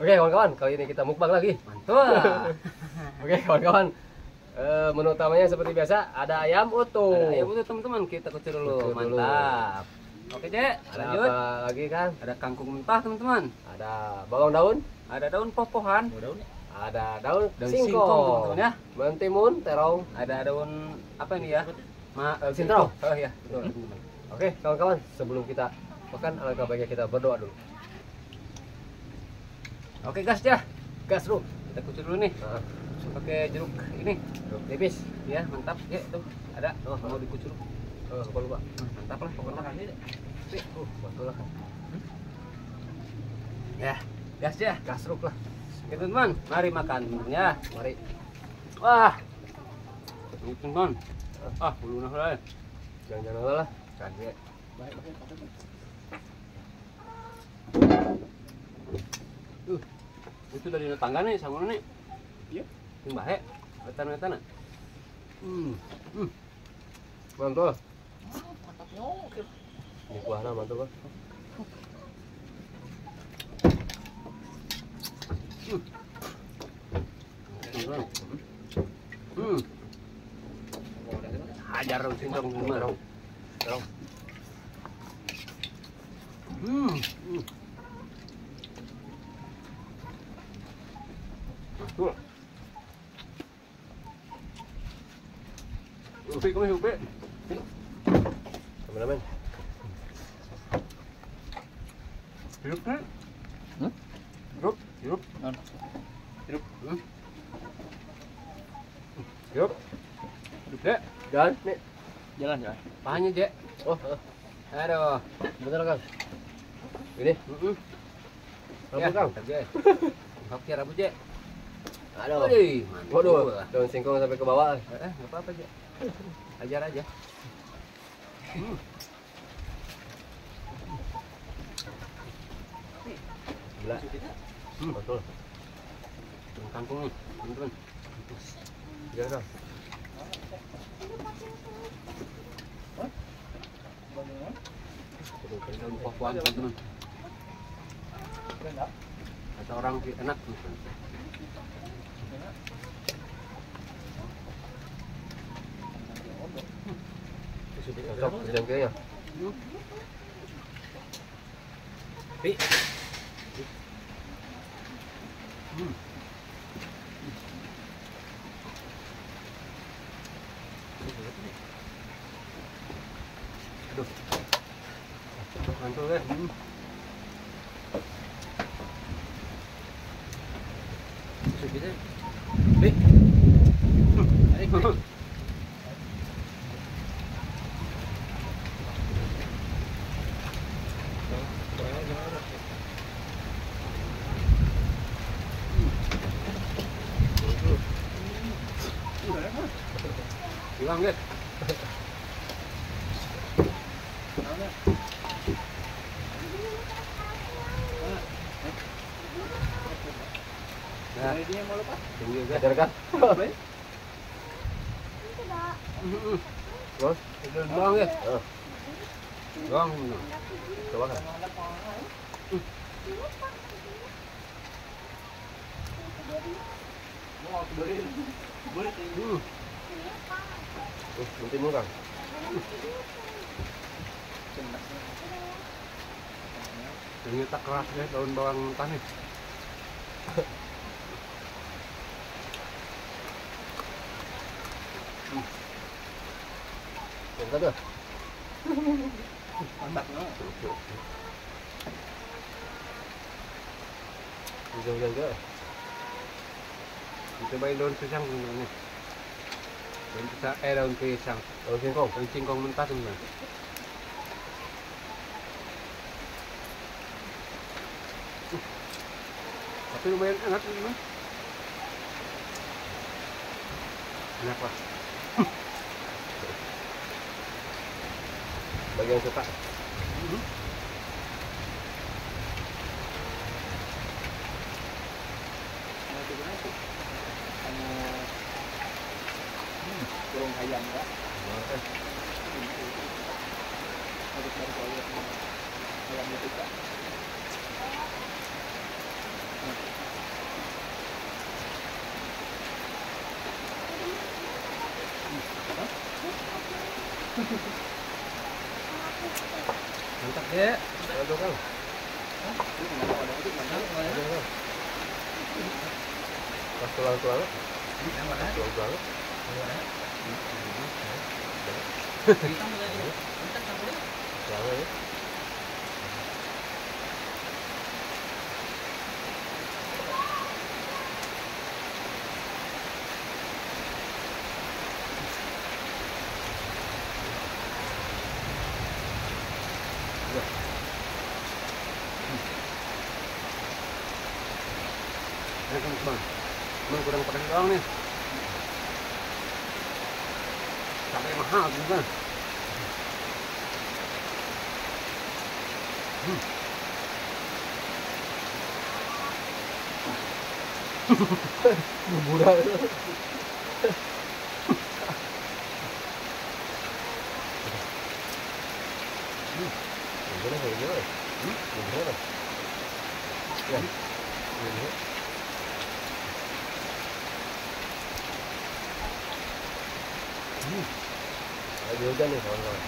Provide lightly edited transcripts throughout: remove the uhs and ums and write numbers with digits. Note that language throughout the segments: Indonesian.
Oke kawan-kawan, kali ini kita mukbang lagi. Mantul. Oke kawan-kawan, menu utamanya seperti biasa ada ayam utuh. Ada ayam utuh teman-teman, kita kucur dulu. Kucur dulu. Mantap. Oke, Cek. Ada Lanjut. apa lagi kan? Ada kangkung mentah, teman-teman. Ada bawang daun, Ada daun poh-pohan. ada daun Daun singkong, singkong, teman-teman ya. mentimun, terong. Ada daun apa ini ya? Sintrong. Oh iya, betul, teman-teman. Oke kawan-kawan, sebelum kita makan alangkah baiknya kita berdoa dulu. Oke, gas ya. Gas dulu. Kita kucur dulu nih. Nah, Pakai jeruk ini. jeruk nipis. Ya, mantap. Ya, tuh. Ada. Oh, Mau dikucur. Lupa. Mantap lah pokoknya. Betul lah. Ya, gas ya. Gasruk lah. Oke, teman-teman. Mari makan, teman-teman ya. Mari. Wah. Teman-teman. Bulu nah lah. Jangan-jangan lah. Kaget. Itu dari tangga nih sama nih. Iya. Yang bahe. Wetan-wetan. Mantul. Ini kuahnya mantul kan? Hajar dong sindong Terong. Terong. Betul. Upi kami upi. Teman-teman. Hidup kan? Hidup, hidup. Hidup. Hidup. Hidup, Dek. Jalan nih. Jalan. Pahanya, Dek. Oh, Aduh. bener kan? Ini. Ya, Kang. Dek. Oke, rambut, Dek. Aduh. Wih, mantap. Waduh, daun singkong sampai ke bawah. Enggak apa-apa, Dek. Ajar aja. Gila. Betul. Kangkung nih, teman-teman. Jangan Kang. Daun pohon, teman-teman. Kata orang sih enak, teman-teman. Cocok jengkelnya. Pi. Aduh. Mantul ya. Segitu. Pi. Hilang deh. Nah, dia mau lepas. Tunggu juga. Ajar kan? Terus? Doang ya. Doang. Coba kan? Mentimun Kang. Ternyata keras ya daun bawang mentah nih. Yang satu. Mantap no. Jangan ke. Cobain daun pisang teman-teman. Daun pisang. Daun singkong. Daun singkong mentah teman-teman. Tapi lumayan enak teman-teman. Enak lah. Bagi yang suka. Kurung ayam ya. ayamnya juga. Mantap ya. Aduh Kang. Pas tulang-tulang. Tulang-tulang. Tulang ya. Bang. Bang kurang pedas doang nih. Cabai mahal juga. Budak itu. Gimana kayak gimana? Gimana? Ya. Gimana? Lagi hujan nih kawan-kawan.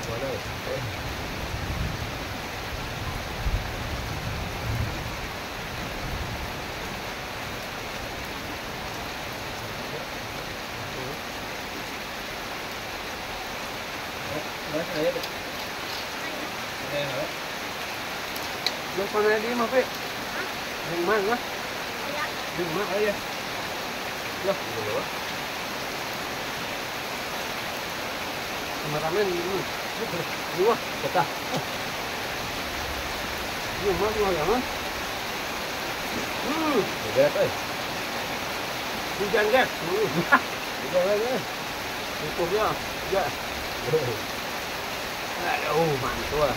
Mana nih? Belum pernah di mah, Pe. Yang mana? Yang mana aja? Loh, Gimana? sama ramen ini. Dua, Betah. yang mana dua ya, Mas? Beres euy. Hujan, guys. Udah aja. Cukup ya. Ya. Aduh, mantul.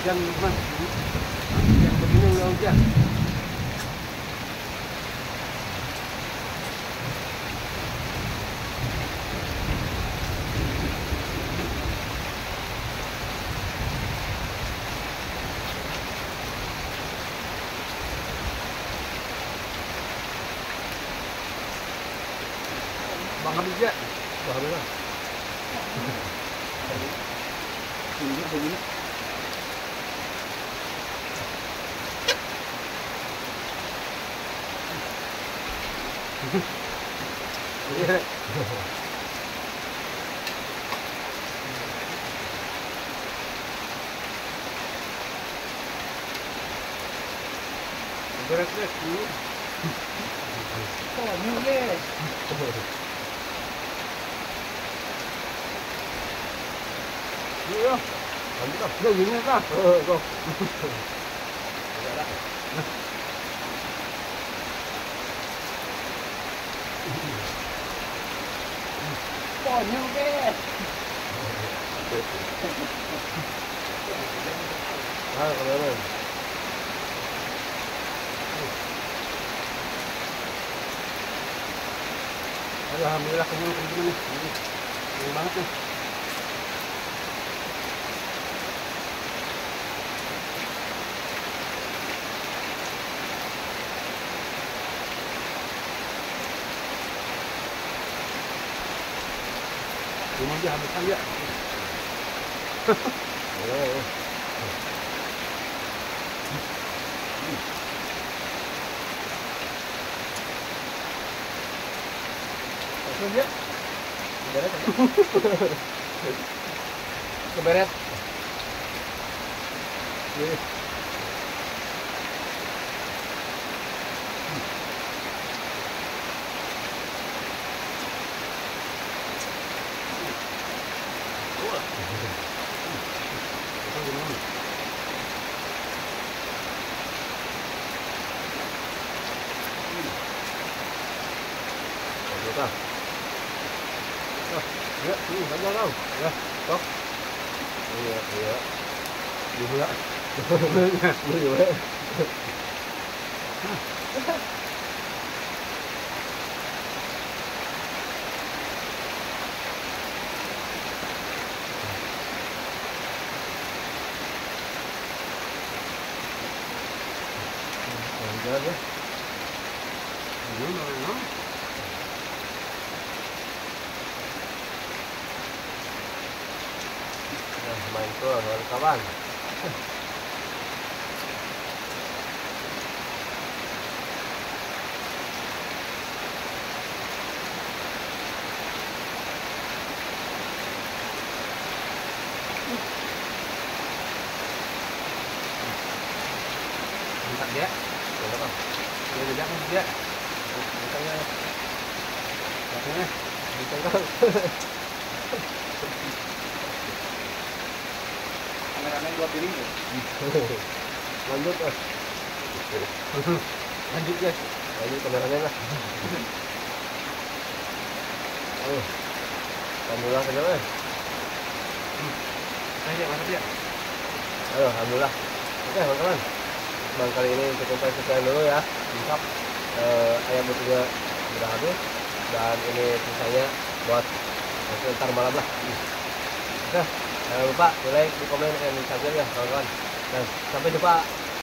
Hujan, Mas. Yang begini udah hujan. Bang Habib ya? Alhamdulillah. Begini. Iya. Beres-beres dulu. Oh, nyuge. Iya. Lanjut ah. Ya gini kah? Go. Oh, nyuge. Ah, kemana? Alhamdulillah kenyang teman-teman nih. Kenyang banget nih. Ini aja habisan ya. Oh. Langsung ya. Beres. Beres. Ini. Lanjut ah. Ya, ini banyak tau. Ya, kok. Iya, iya. Juga. Iya. Jalan ya. Ini mana? Nah, main tuh kawan. Angkat dia. Kenapa? Dia tidak kan dia. Bintangnya. Bintangnya. Bintang. Kameramen 2 piring tuh. Lanjut lah. Lanjut ya. Lanjut kameranya lah. Oh. Alhamdulillah kenapa? Ayo, mantap ya. Ayo, alhamdulillah. Oke, teman-teman. Bang kali ini cukup sekian dulu ya. Mantap. Ayam betunya sudah habis dan ini sisanya buat ntar malam lah. Oke, jangan lupa di like, di komen, dan di subscribe ya kawan-kawan. Dan sampai jumpa